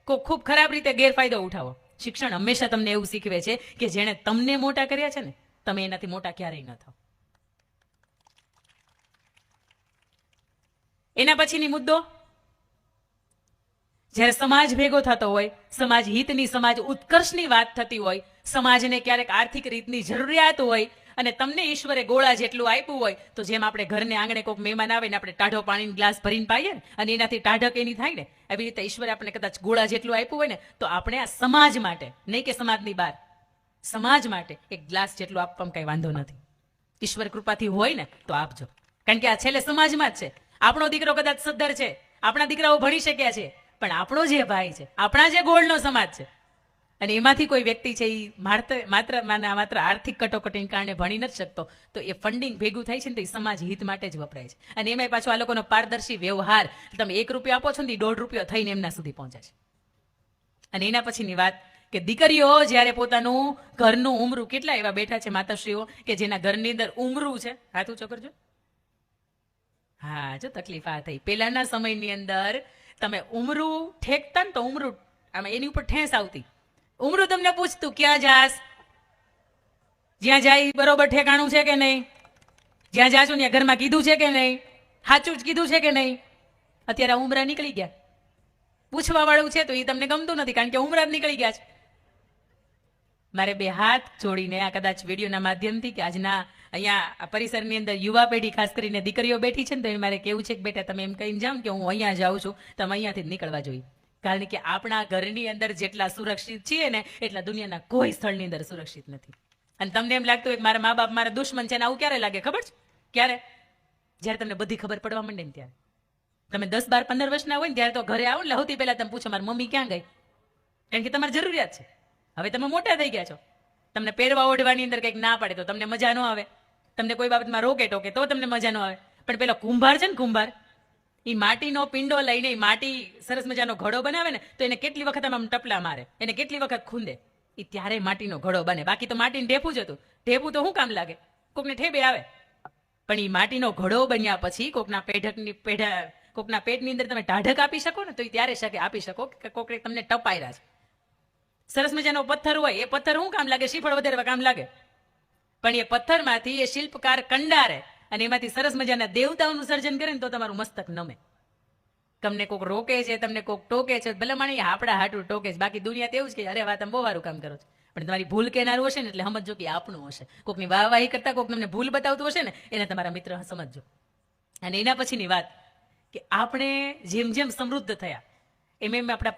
ખૂબ ખરાબ રીતે ગેરફાયદો ઉઠાવો. શિક્ષણ હંમેશા તમને એવું શીખવે છે કે જેણે તમને મોટા કર્યા છે ને, તમે એનાથી મોટા ક્યારેય ન થાઓ. એના પછીની મુદ્દો, જ્યારે સમાજ ભેગો થતો હોય, સમાજ હિતની, સમાજ ઉત્કર્ષની વાત થતી હોય, સમાજને ક્યારેક આર્થિક રીતની જરૂરિયાત હોય અને તમને ઈશ્વરે ગોળા જેટલું આપ્યું હોય, તો જેમ આપણે ઘરને આંગણે કોઈક મહેમાન આવે ને આપણે ટાઢો પાણીનો ગ્લાસ ભરીને પાઈએ ને અને એનાથી ટાઢક એની થાય ને, એવી રીતે ઈશ્વરે આપણે કદાચ ગોળા જેટલું આપ્યું હોય ને, તો આપણે આ સમાજ માટે, નહીં કે સમાજની બહાર, સમાજ માટે એક ગ્લાસ જેટલું આપવામાં કઈ વાંધો નથી. ઈશ્વર કૃપાથી હોય ને તો આપજો, કારણ કે આ છેલ્લે સમાજમાં જ છે. આપણો દીકરો કદાચ સદ્ધર છે, આપણા દીકરાઓ ભણી શક્યા છે, પણ આપણો જે ભાઈ છે, આપણા જે ગોળનો સમાજ છે, અને એમાંથી કોઈ વ્યક્તિ છે એ માત્ર આર્થિક કટોકટીને કારણે ભણી નથી શકતો, તો એ ફંડિંગ ભેગું થાય છે ને તો એ સમાજ હિત માટે જ વપરાય છે. અને એમાંય પાછો આ લોકોનો પારદર્શી વ્યવહાર, તમે ₹1 આપો છો ને ₹1.5 થઈને એમના સુધી પહોંચે છે. અને એના પછીની વાત કે દીકરીઓ જ્યારે પોતાનું ઘરનું ઉમરું, કેટલા એવા બેઠા છે માતાશ્રીઓ કે જેના ઘરની અંદર ઉમરું છે, હાથ ઊંચો કરજો. હા, જો તકલીફ આ થઈ. પહેલાના સમયની અંદર તમે ઉમરું ઠેકતા ને તો ઉમરું આમાં એની ઉપર ઠેસ આવતી. ઉમરું તમને પૂછતું ક્યાં જાસ, જ્યાં જાય બરોબર ઠેકાણું છે કે નહીં, જ્યાં જાશું ત્યાં ઘરમાં કીધું છે કે નહીં, સાચું જ કીધું છે કે નહીં. અત્યારે ઉમરા નીકળી ગયા, પૂછવા વાળું છે તો એ તમને ગમતું નથી, કારણ કે ઉમરા જ નીકળી ગયા છે. મારે બે હાથ જોડીને આ કદાચ વિડીયોના માધ્યમથી કે આજના અહીંયા પરિસરની અંદર યુવા પેઢી, ખાસ કરીને દીકરીઓ બેઠી છે ને, તો એ મારે કેવું છે કે બેટા તમે એમ કહીને જાઓ કે હું અહીંયા જાઉં છું, તમે અહીંયાથી જ નીકળવા જોઈએ. કારણ કે આપણા ઘરની અંદર જેટલા સુરક્ષિત છીએ ને, એટલા દુનિયાના કોઈ સ્થળની અંદર સુરક્ષિત નથી. અને તમને એમ લાગતું હોય કે મારા મા બાપ મારા દુશ્મન છે ને, આવું ક્યારે લાગે ખબર છે? ક્યારે? જ્યારે તમને બધી ખબર પડવા માંડે ને ત્યારે. તમે 10, 12, 15 વર્ષના હોય ને ત્યારે તો ઘરે આવો ને સૌથી પહેલા તમે પૂછો મારી મમ્મી ક્યાં ગઈ, કારણ કે તમારી જરૂરિયાત છે. હવે તમે મોટા થઈ ગયા છો, તમને પહેરવા ઓઢવાની અંદર કંઈક ના પડે તો તમને મજા ન આવે, તમને કોઈ બાબતમાં રોકે ટોકે તો તમને મજા ન આવે. પણ પેલો કુંભાર છે ને, કુંભાર, એ માટીનો પિંડો લઈને માટી સરસ મજાનો ઘડો બનાવે ને, તો એને કેટલી વખત આમ ટપલા મારે, એને કેટલી વખત ખૂંદે, એ ત્યારે માટીનો ઘડો બને. બાકી તો માટીને ઢેફું જ હતું. ઢેફું તો શું કામ લાગે, કોકને ઠેબે આવે. પણ એ માટીનો ઘડો બન્યા પછી કોકના પેટની અંદર તમે ટાઢક આપી શકો ને, તો એ ત્યારે આપી શકો કે કોકને તમને ટપાયરા છે. સરસ મજાનો પથ્થર હોય, એ પથ્થર શું કામ લાગે, શ્રીફળ વધારવા કામ લાગે. પણ એ પથ્થરમાંથી એ શિલ્પકાર કંડારે અને એમાંથી સરસ મજાના દેવતાઓનું સર્જન કરે ને, તો તમારું મસ્તક નમે. તમને કોક રોકે છે, તમને કોક ટોકે છે, ભલે માણી આપણા હાટું ટોકે છે, બાકી દુનિયા તેવું જ કે અરે વાત તમે બહુ સારું કામ કરો છો. પણ તમારી ભૂલ કેનારું હશે ને, એટલે સમજો કે આપણું હશે. કોકની વાહવાહી કરતા કોક તમને ભૂલ બતાવતું હશે ને, એને તમારા મિત્ર સમજજો. અને એના પછીની વાત કે આપણે જેમ જેમ સમૃદ્ધ થયા એમ એમ આપણા